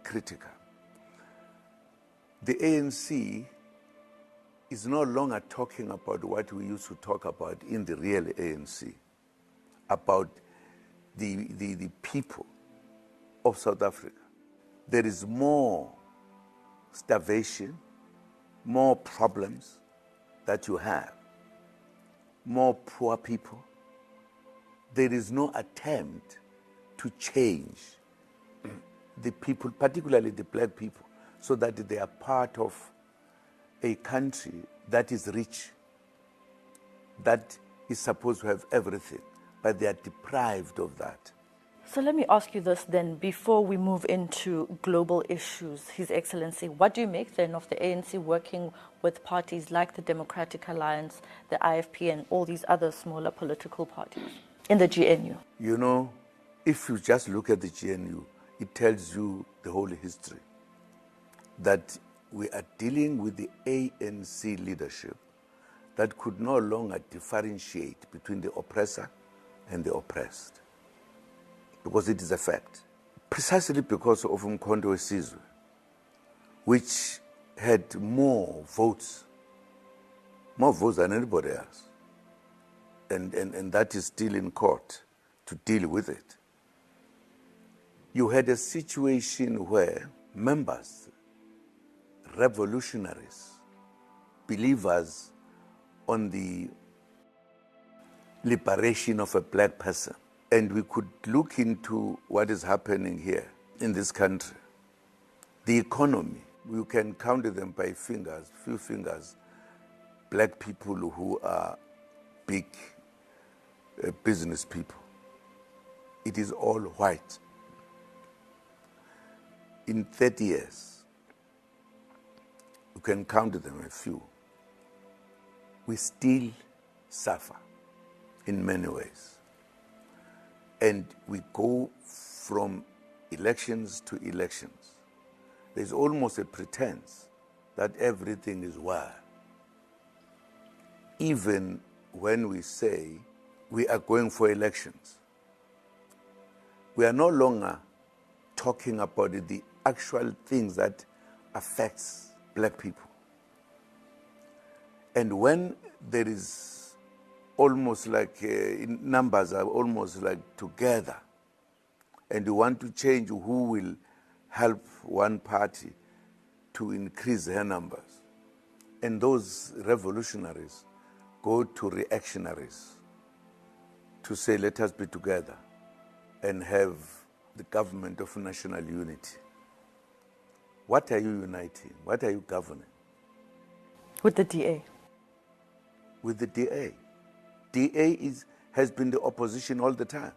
critical. The ANC is no longer talking about what we used to talk about in the real ANC, about the people of South Africa. There is more starvation, more problems that you have, more poor people. There is no attempt to change the people, particularly the black people, so that they are part of a country that is rich, that is supposed to have everything, but they are deprived of that. So let me ask you this then, before we move into global issues, His Excellency, what do you make then of the ANC working with parties like the Democratic Alliance, the IFP, and all these other smaller political parties in the GNU? You know, if you just look at the GNU, it tells you the whole history, that we are dealing with the ANC leadership that could no longer differentiate between the oppressor and the oppressed, because it is a fact. Precisely because of Umkhonto weSizwe, which had more votes than anybody else, and that is still in court to deal with it. You had a situation where members, revolutionaries, believers on the liberation of a black person. And we could look into what is happening here in this country. The economy, you can count them by fingers, few fingers, black people who are big business people. It is all white. In 30 years, you can count them a few. We still suffer in many ways. And we go from elections to elections. There's almost a pretense that everything is well. Even when we say we are going for elections, we are no longer talking about the actual things that affects black people. And when there is almost like numbers are almost like together, and you want to change who will help one party to increase her numbers, and those revolutionaries go to reactionaries to say, let us be together and have the government of national unity. What are you uniting? What are you governing? With the DA. With the DA. DA has been the opposition all the time.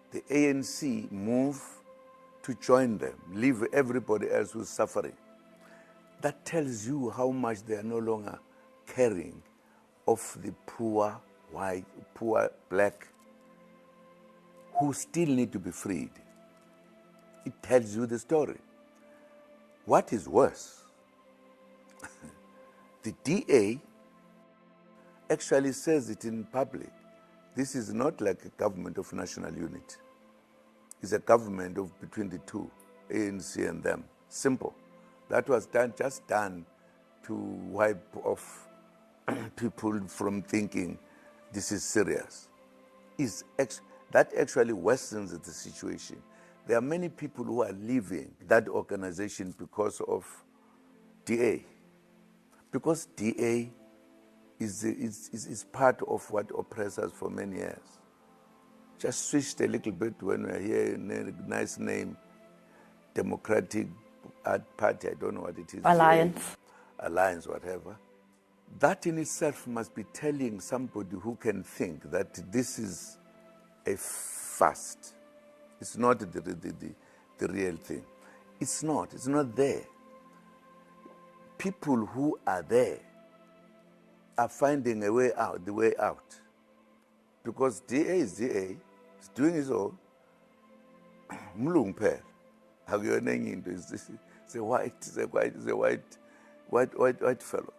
The ANC move to join them, leave everybody else who's suffering. That tells you how much they are no longer caring of the poor white, poor black, who still need to be freed. It tells you the story. What is worse? The DA actually says it in public. This is not like a government of national unity. It's a government of between the two, ANC and them. Simple. That was just done to wipe off people from thinking this is serious. That actually worsens the situation. There are many people who are leaving that organization because of DA. Because DA is part of what oppressed us for many years. Just switched a little bit when we're here in a nice name, Democratic Party, I don't know what it is. Alliance. Alliance, whatever. That in itself must be telling somebody who can think that this is a fast. It's not the real thing. It's not there. People who are there are finding a way out, the way out. Because DA is DA, it's doing his own. Mlungper, have you any into it's a white fellow.